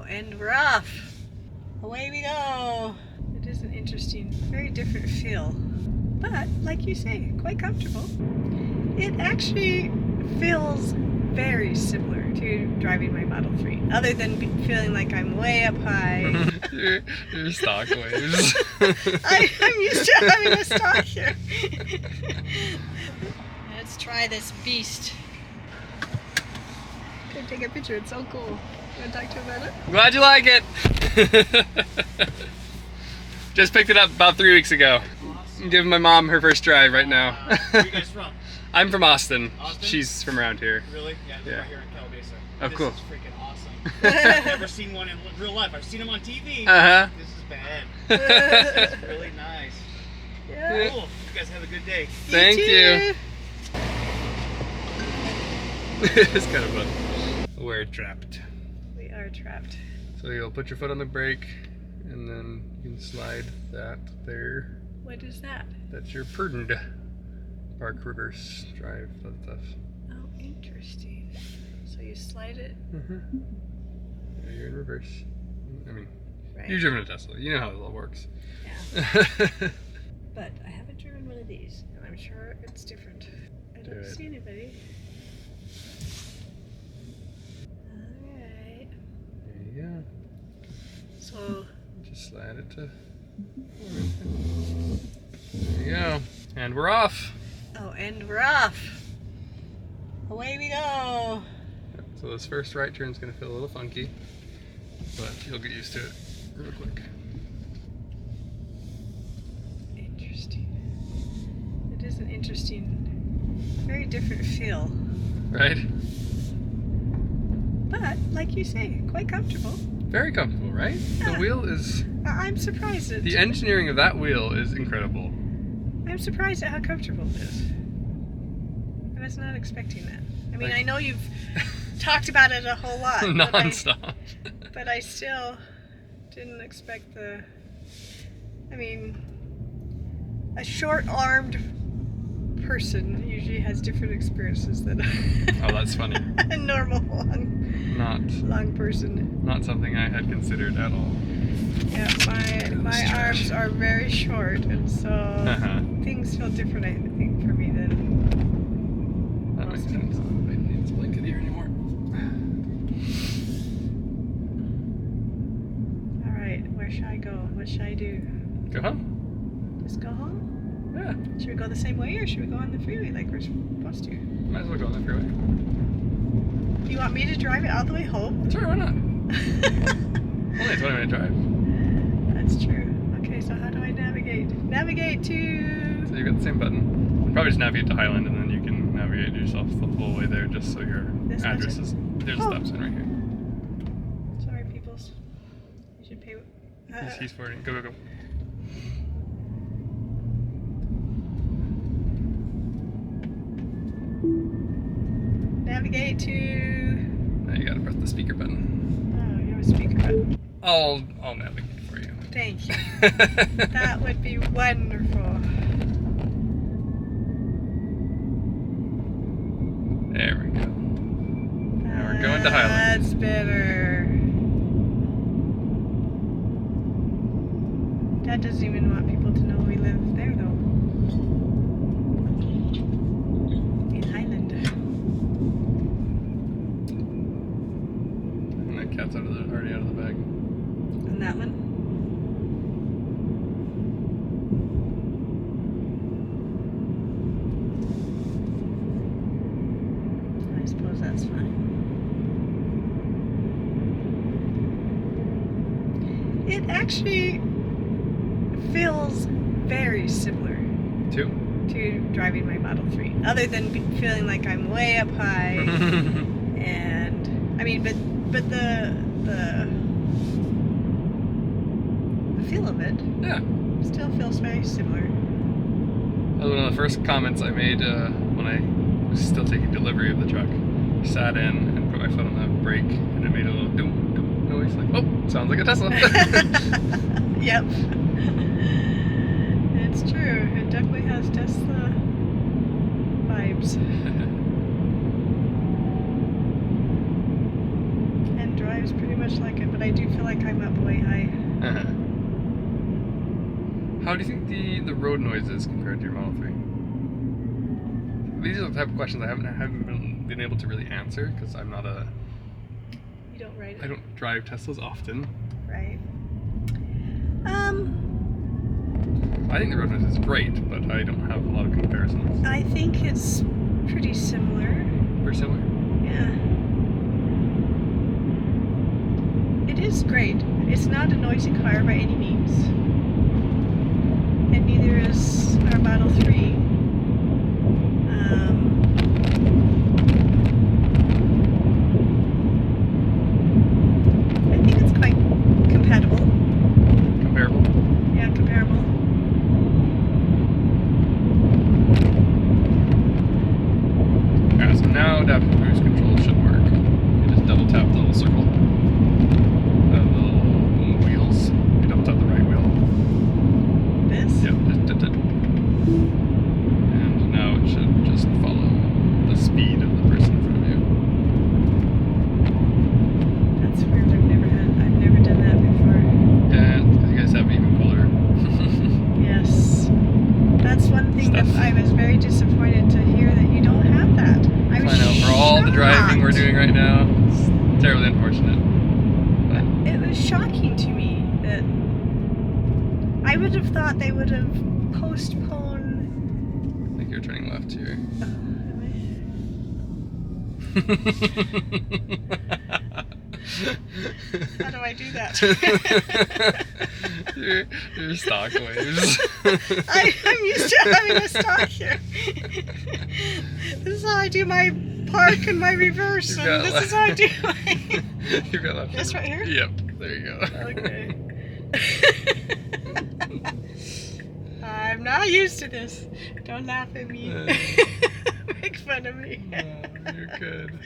and we're off. Away we go. It is an interesting, very different feel. But, like you say, quite comfortable. It actually feels very similar to driving my Model 3, other than feeling like I'm way up high. your stock waves. I'm used to having a stock here. Let's try this beast. Go take a picture, it's so cool. You want to talk to him about it? Glad you like it. Just picked it up about 3 weeks ago. I'm giving my mom her first drive right now. Where are you guys from? I'm from Austin. Austin? She's from around here. Really? Yeah, I live Yeah. right here in Calabasa. Oh, this cool. is freaking awesome. I've never seen one in real life. I've seen them on TV. Uh-huh. This is bad. This is really nice. Yeah. Cool. You guys have a good day. Thank too. you. It's kind of fun. We're trapped. We are trapped. So you'll put your foot on the brake and then you can slide that there. What is that? That's your pardoned. Park, reverse, drive, that stuff. Oh, interesting. So you slide it. Yeah, you're in reverse. I mean, Right. you've driven a Tesla. You know how it all works. Yeah. But I haven't driven one of these, and I'm sure it's different. I don't it. see anybody. Alright. There you go. So, Just slide it to. There you go. And we're off. oh, and we're off. Away we go. So this first right turn is going to feel a little funky, but you'll get used to it real quick. Interesting. It is an interesting, very different feel. Right? But, like you say, quite comfortable. Very comfortable, right? Yeah. The wheel is. I'm surprised at The engineering of that wheel is incredible. I'm surprised at how comfortable it is. I was not expecting that. I mean, Like- I know you've talked about it a whole lot. Non-stop. But I still didn't expect the... I mean, a short-armed person usually has different experiences than Oh, that's funny. a normal long person. Not something I had considered at all. Yeah, my arms are very short, and so things feel different, I think, for me than That makes sense. I don't need this blanket here anymore. Alright, where should I go? What should I do? Go home. Just go home? Yeah. Should we go the same way, or should we go on the freeway like we're supposed to? Might as well go on the freeway. Do you want me to drive it all the way home? Sure, why not? Only a 20-minute drive. That's true. Okay, so how do I navigate? Navigate to... So you've got the same button. You probably just navigate to Highland and then you can navigate yourself the whole way there just so your This address button? is... There's a Oh. stop sign right here. Sorry, peoples. You should pay... He's forwarding. Go, go, go. Navigate to... Now you gotta press the speaker button. Oh, you have a speaker button. I'll navigate for you. Thank you. That would be wonderful. There we go. Now we're going to Highland. That's better. Dad doesn't even want people to know we live there, though. In Highland. And that cat's already out of the bag. And that one? I suppose that's fine. It actually feels very similar Two. to driving my Model 3, other than feeling like I'm way up high. And I mean, but the feel of it Yeah. still feels very similar. That was one of the first comments I made when I was still taking delivery of the truck. Sat in and put my foot on the brake and it made a little doom doom noise like, oh, sounds like a Tesla. Yep. It's true. It definitely has Tesla vibes. And drives pretty much like it, but but I do feel like I'm up way high. How do you think the road noise is compared to your Model 3? These are the type of questions I haven't been able to really answer because I'm not a. You don't ride it? I don't drive Teslas often. Right. I think the road noise is great, but I don't have a lot of comparisons. I think it's pretty similar. Very similar? Yeah. It is great. It's not a noisy car by any means. And neither is our Model 3. I think it's quite compatible. Comparable? Yeah, comparable. Yeah, so now adaptive cruise control should work. You just double tap the little circle. The little wheels. You double tap the right wheel. This? Yeah, just did it. And now it should just follow the speed of the person in front of you. That's weird. I've never done that before. Yeah, because you guys have even cooler. Yes. That's one thing Stuff. that I was very disappointed to hear that you don't have that. I was I know, for all the driving we're doing right now, it's terribly unfortunate. But It was shocking to me that I would have thought they would have postponed. I think you're turning left here. How do I do that? your stock waves. I'm used to having a stock here. This is how I do my park and my reverse, You've and got this is how I do my. You've got left. This right here? Yep, there you go. Okay. I'm not used to this. Don't laugh at me. Make fun of me. No, you're good.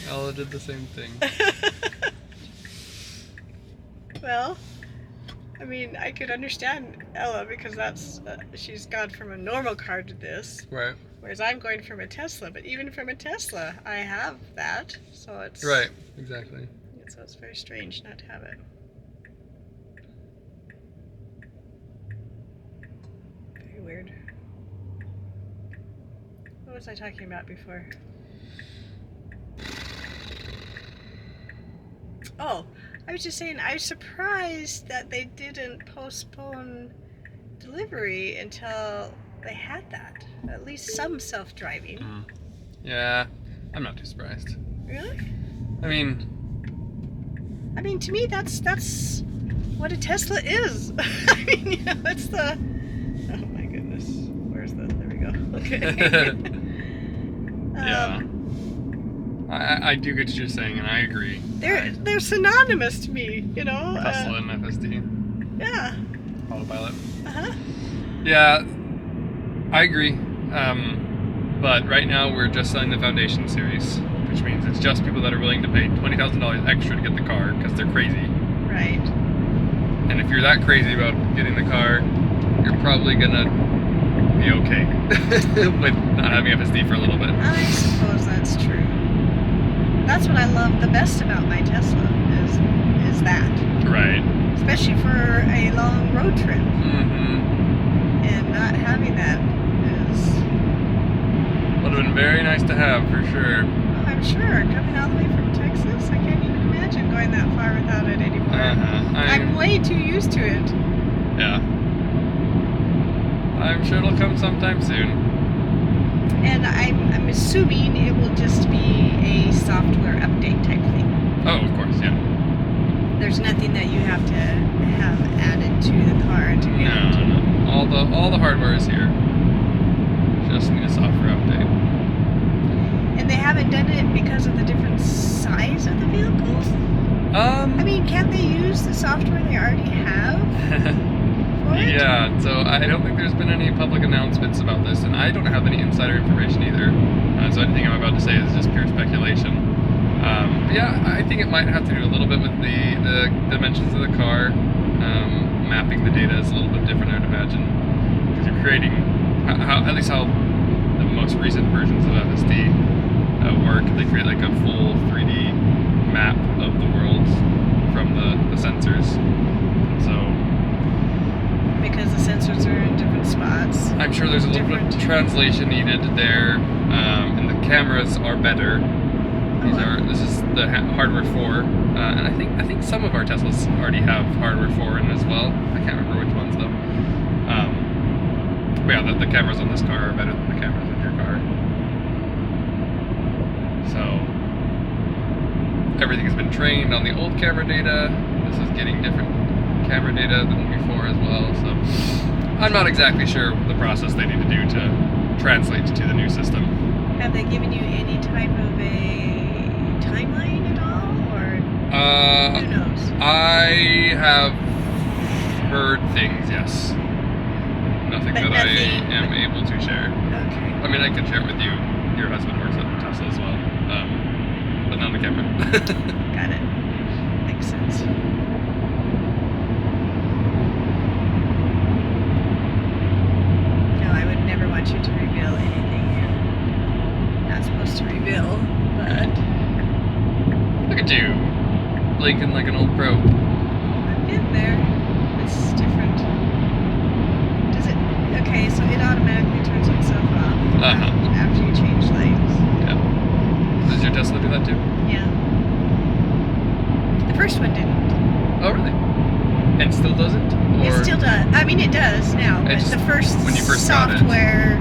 Ella did the same thing. Well, I mean, I could understand Ella because that's she's gone from a normal car to this, Right. whereas I'm going from a Tesla. But even from a Tesla, I have that, so it's Right, exactly. So it's very strange not to have it. Very weird. What was I talking about before? Oh, I was just saying I was surprised that they didn't postpone delivery until they had that. At least some self-driving. Yeah, I'm not too surprised. Really? I mean, to me, that's what a Tesla is. I mean, you know, it's the. Oh my goodness, where's the? There we go. Okay. yeah. I do get what you're saying, and I agree. They're synonymous to me, you know. Tesla and FSD. Yeah. Autopilot. Uh-huh. Yeah, I agree. But right now we're just selling the Foundation series, which means it's just people that are willing to pay $20,000 extra to get the car because they're crazy. Right. And if you're that crazy about getting the car, you're probably gonna be okay with not having FSD for a little bit. I suppose that's true. That's what I love the best about my Tesla is that. Right. Especially for a long road trip. Mm-hmm. And not having that is. Would have been very nice to have, for sure. Oh, I'm sure. Coming all the way from Texas, I can't even imagine going that far without it anymore. I'm way too used to it. Yeah. I'm sure it'll come sometime soon. And I'm assuming it will just be a software update type thing. Oh, of course, yeah. There's nothing that you have to have added to the car to get it. No. All the hardware is here. Just need a software update. And they haven't done it because of the different size of the vehicles? I mean, can't they use the software they already have for it? Yeah, so I don't think there's been any public announcements about this, and I don't have any insider information either. So anything I'm about to say is just pure speculation. But yeah, I think it might have to do a little bit with the dimensions of the car. Mapping the data is a little bit different, I would imagine, because you're creating at least how the most recent versions of FSD work. They create like a full 3D map of the world from the sensors. So Because the sensors are in different spots. I'm sure there's a little bit of translation needed there, and the cameras are better. This is the hardware 4, and I think some of our Teslas already have hardware 4 in as well. I can't remember which ones though. But yeah, the cameras on this car are better than the cameras in your car. So everything has been trained on the old camera data. This is getting different camera data than before as well. So I'm not exactly sure the process they need to do to translate to the new system. Have they given you any type of a timeline at all, or who knows? I have heard things, yes. Nothing But that nothing, I am able to share. Okay. I mean, I could share it with you. Your husband works at Tesla as well, but not on the camera. Got it. Makes sense. No, I would never want you to reveal anything you're not supposed to reveal, but Look at you, blinking like an old pro. I'm getting there. It's different. Does it? Okay, so it automatically turns itself off after you change lanes. Yeah. Does your Tesla do that too? Yeah. The first one didn't. Oh, really? And still doesn't? Or It still does. I mean, it does now, but just the first when you first got it. software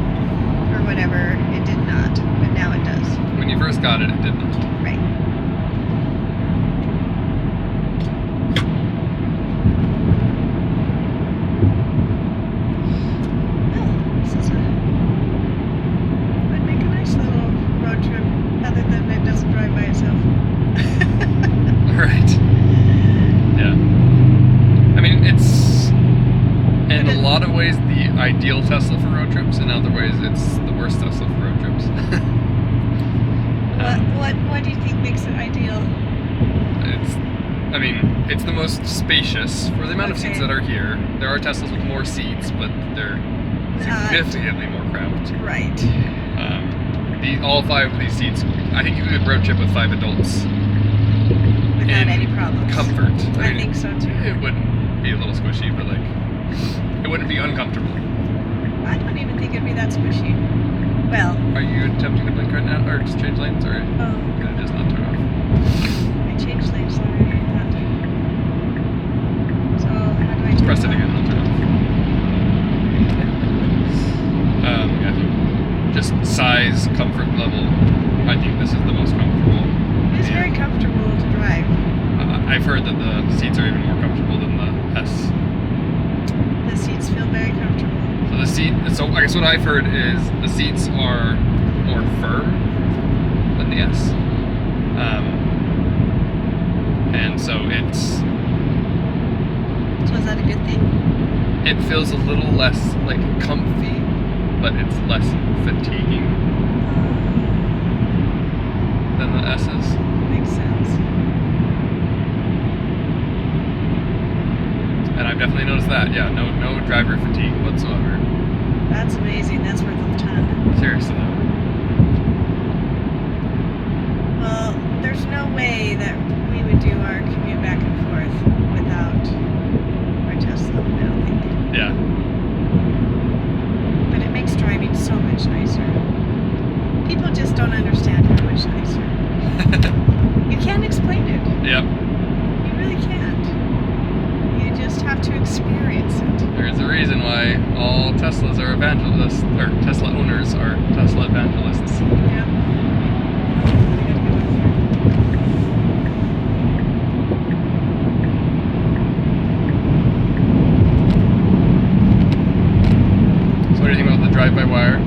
or whatever, it did not. But now it does. when you first got it, it did not. Right. Oh, this is would make a nice little road trip, other than it doesn't drive by itself. Right. Yeah. I mean, it's in a lot of ways the ideal Tesla for road trips. In other ways, it's the worst Tesla for road trips. What do you think makes it ideal? I mean, it's the most spacious for the amount of seats Okay. that are here. There are Teslas with more seats, but they're significantly more cramped. Right. All 5 of these seats, I think you could road trip with 5 adults. Without in any problems. Comfort. I mean, think so too. It wouldn't be a little squishy, but like, it wouldn't be uncomfortable. I don't even think it'd be that squishy. Well, Are you attempting to blink right now, or just change lanes, or oh, could it just not turn off? I changed lanes already, I thought. So, how do I Just turn press it off? again and it'll turn off. Yeah. Just size, comfort level. I think this is the most comfortable. It's very comfortable to drive. I've heard that the seats are even more comfortable than the S. The seats feel very comfortable. So I guess what I've heard is the seats are more firm than the S. And so So is that a good thing? it feels a little less like comfy, but it's less fatiguing than the S's. Makes sense. And I've definitely noticed that. Yeah, no driver fatigue whatsoever. That's amazing. That's worth a ton. Seriously though. Well, there's no way that we would do our commute back and forth without our Tesla, I don't think. Yeah. But it makes driving so much nicer. People just don't understand how much nicer. You can't explain it. Yep. You really can't. You just have to experience it. There's a reason why all Teslas are evangelists, or Tesla owners are Tesla evangelists. Yeah. So what do you think about the drive-by-wire?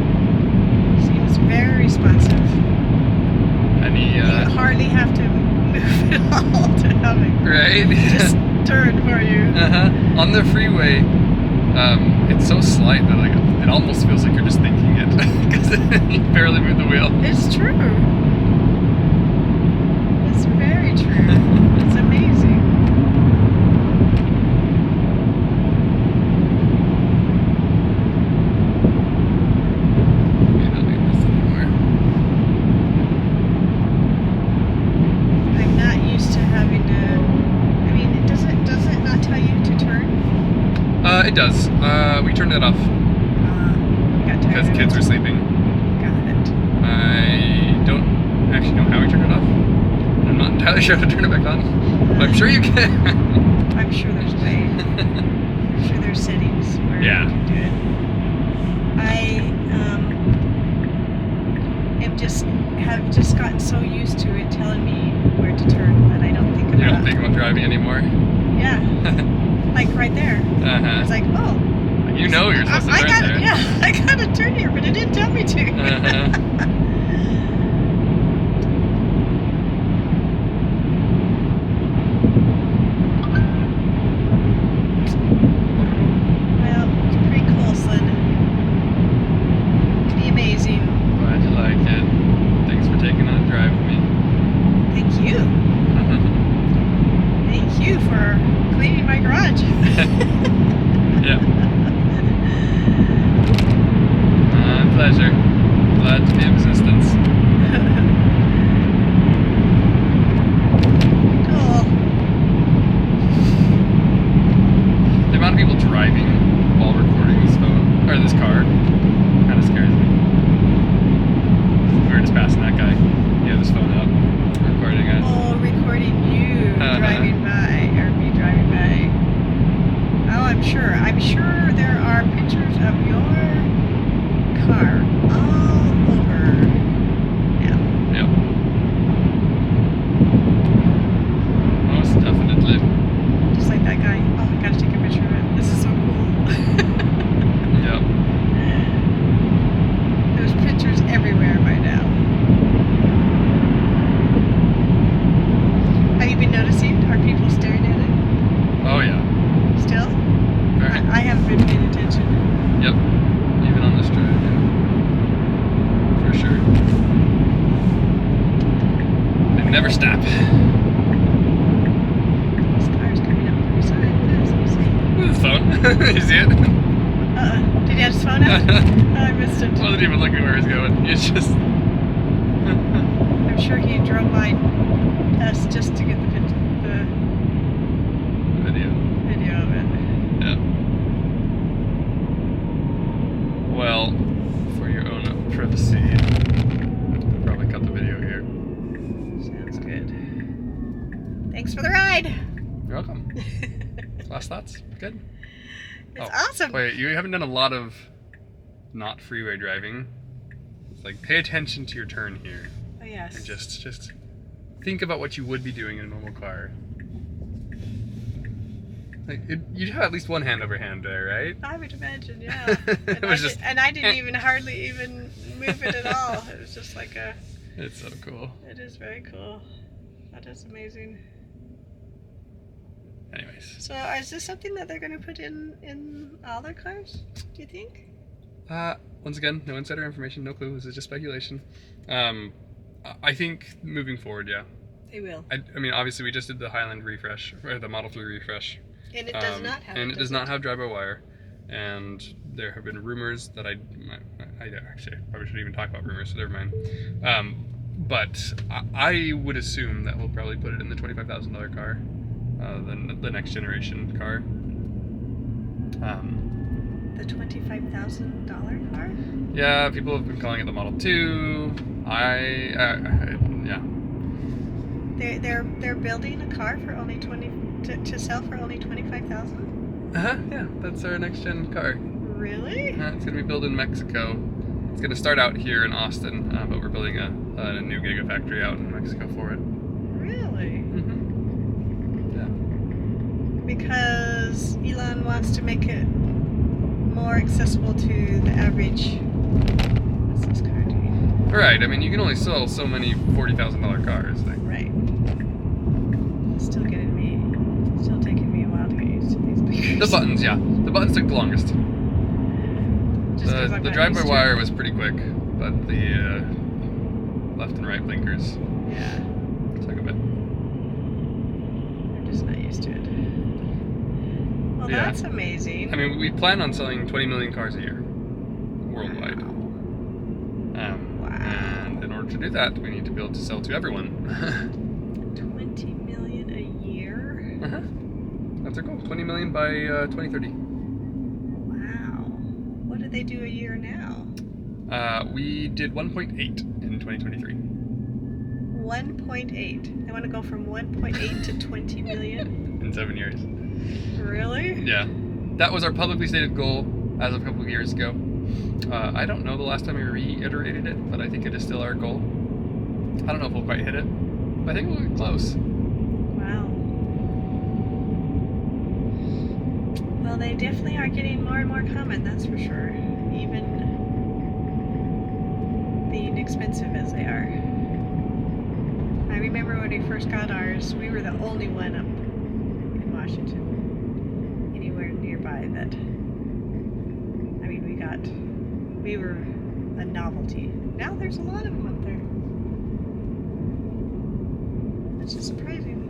Seems very responsive. Any, You hardly have to move at all to have it right? just turn for you. Uh-huh. On the freeway, it's so slight that like it almost feels like you're just thinking it because you barely move the wheel. It's true. It's very true. It's amazing. You don't need this anymore. I'm not used it does. We turned it off Got tired because of kids it. were sleeping. Got it. I don't actually know how we turned it off. I'm not entirely sure how to turn it back on. But I'm sure you can. I'm sure there's a way. I'm sure there's settings where Yeah. you can do it. Have just gotten so used to it telling me where to turn that I don't think about. You don't think about driving anymore? Yeah. Like right there. Uh-huh. It's like, oh. You know you're supposed to drive there. Yeah, I gotta turn here, but it didn't tell me to. Uh-huh. Well, it's pretty cool, son. Pretty amazing. Glad you liked it. Thanks for taking on a drive with me. Thank you. Thank you for cleaning my garage. Yeah. My pleasure. Glad to be of assistance. Cool. The amount of people driving while recording this phone, or this car, kind of scares me. We were just passing that guy. He had his phone out, recording us. Oh, recording you driving by, or me driving by. Oh, I'm sure there are pictures of your car all over now. Yep. Most definitely. Just like that guy. Oh, I gotta take a picture of it. This is so cool. Yep. There's pictures everywhere by now. Have you been noticing? Are people staring at it Oh yeah. still? Very. I haven't been paying attention. Yep. Even on this drive, yeah. For sure. They never stop. This car's coming up pretty fast. Let me see. Ooh, his phone. You see it? Did he have his phone out? Oh, I missed it. Wasn't even looking where he's going. He's just. I'm sure he drove by us just to get the Video. video of it. Yeah. Well, for your own privacy, I'll probably cut the video here. Sounds good. Thanks for the ride. You're welcome. Last thoughts? Good? It's awesome. Wait, you haven't done a lot of not freeway driving. It's like, pay attention to your turn here. Oh, yes. And just think about what you would be doing in a normal car. Like, you'd have at least one hand over hand there, right? I would imagine, yeah. It was just- and I didn't even hardly even move it at all. It was just like a. It's so cool. It is very cool. That is amazing. Anyways. So, is this something that they're going to put in all their cars? Do you think? Once again, no insider information, no clue. This is just speculation. I think moving forward, yeah. They will. I mean, obviously, we just did the Highland refresh, or the Model 3 refresh. And it does not have. And it does not have drive-by-wire. And there have been rumors that I actually probably shouldn't even talk about rumors, so never mind. But I would assume that we'll probably put it in the $25,000 car, the next generation car. The $25,000 car? Yeah, people have been calling it the Model 2. Yeah. They're building a car for only to sell for only $25,000. Yeah, that's our next gen car. Really? It's gonna be built in Mexico. It's gonna start out here in Austin, but we're building a new gigafactory out in Mexico for it. Really? Yeah. Because Elon wants to make it more accessible to the average. What's this car doing? Right. I mean, you can only sell so many $40,000 cars. Like. Right. Still taking me a while to get used to these speakers. The buttons, yeah. The buttons took the longest. Just 'cause I'm The not drive-by used to wire it. was pretty quick, but the left and right blinkers Yeah. took a bit. I'm just not used to it. Well, Yeah. that's amazing. I mean, we plan on selling 20 million cars a year, worldwide. Wow. And in order to do that, we need to be able to sell to everyone. 20 million a year? That's our goal. 20 million by 2030. what do they do a year now? We did 1.8 in 2023. 1.8. They want to go from 1.8 to 20 million? In 7 years. Really? Yeah. That was our publicly stated goal as of a couple of years ago. I don't know the last time we reiterated it, but I think it is still our goal. I don't know if we'll quite hit it, but I think we'll get close. Wow. Well, they definitely are getting more and more common, that's for sure. Even being expensive as they are. I remember when we first got ours, we were the only one up in Washington, anywhere nearby that, I mean, we were a novelty. Now there's a lot of them up there. Which is surprising.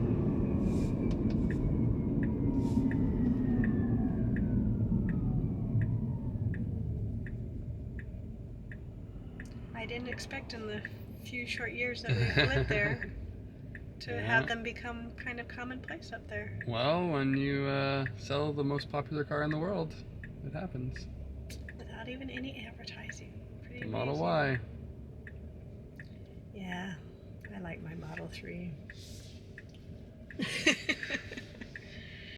I didn't expect in the few short years that we've lived there to have them become kind of commonplace up there. Well, when you sell the most popular car in the world, it happens. Without even any advertising. Pretty The Model amazing. Y. Yeah, I like my Model 3.